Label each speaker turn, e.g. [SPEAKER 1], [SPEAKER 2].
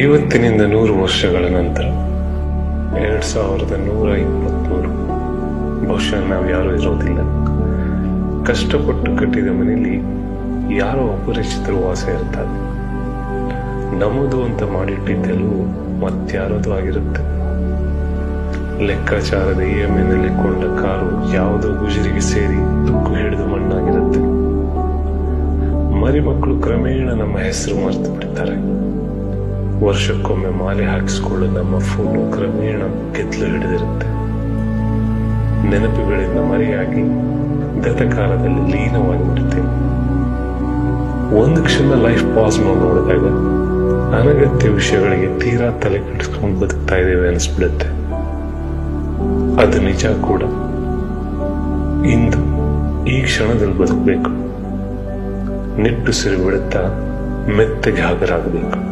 [SPEAKER 1] ಇವತ್ತಿನಿಂದ 100 ವರ್ಷಗಳ ನಂತರ 2123 ಬಹುಶಃ ನಾವು ಯಾರೂ ಇರೋದಿಲ್ಲ. ಕಷ್ಟಪಟ್ಟು ಕಟ್ಟಿದ ಮನೆಯಲ್ಲಿ ಯಾರೋ ಅಪರಿಚಿತರು ವಾಸ ಇರ್ತಾರೆ. ನಮ್ಮದು ಅಂತ ಮಾಡಿಟ್ಟಿದ್ದೆಲ್ಲವೂ ಮತ್ಯಾರದು ಆಗಿರುತ್ತೆ. ಲೆಕ್ಕಾಚಾರದ EMI ಕೊಂಡ ಕಾರು ಯಾವುದೋ ಗುಜರಿಗೆ ಸೇರಿ ತುಕ್ಕು ಹಿಡಿದು ಮಣ್ಣಾಗಿರುತ್ತೆ. ಮರಿಮಕ್ಕಳು ಕ್ರಮೇಣ ನಮ್ಮ ಹೆಸರು ಮರೆತು ಬಿಡ್ತಾರೆ. ವರ್ಷಕ್ಕೊಮ್ಮೆ ಮಾಲೆ ಹಾಕಿಸಿಕೊಳ್ಳೋ ನಮ್ಮ ಫೋಟೋ ಕ್ರಮೇಣ ಗೆದ್ಲು ಹಿಡಿದಿರುತ್ತೆ. ನೆನಪುಗಳಿಂದ ಮರೆಯಾಗಿ ಗತಕಾಲದಲ್ಲಿ ಲೀನವಾಗಿಬಿಡುತ್ತೇವೆ. ಒಂದು ಕ್ಷಣ ಲೈಫ್ ಪಾಸ್ ಮಾಡಿ ನೋಡಿದಾಗ ಅನಗತ್ಯ ವಿಷಯಗಳಿಗೆ ತೀರಾ ತಲೆ ಕೆಡಿಸ್ಕೊಂಡು ಬದುಕ್ತಾ ಇದ್ದೇವೆ ಅನಿಸ್ಬಿಡುತ್ತೆ. ಅದು ನಿಜ ಕೂಡ. ಇಂದು ಈ ಕ್ಷಣದಲ್ಲಿ ಬದುಕಬೇಕು. ನಿಟ್ಟುಸಿರು ಬಿಡುತ್ತಾ ಮೆತ್ತಗೆ ಹಾಗರಾಗಬೇಕು.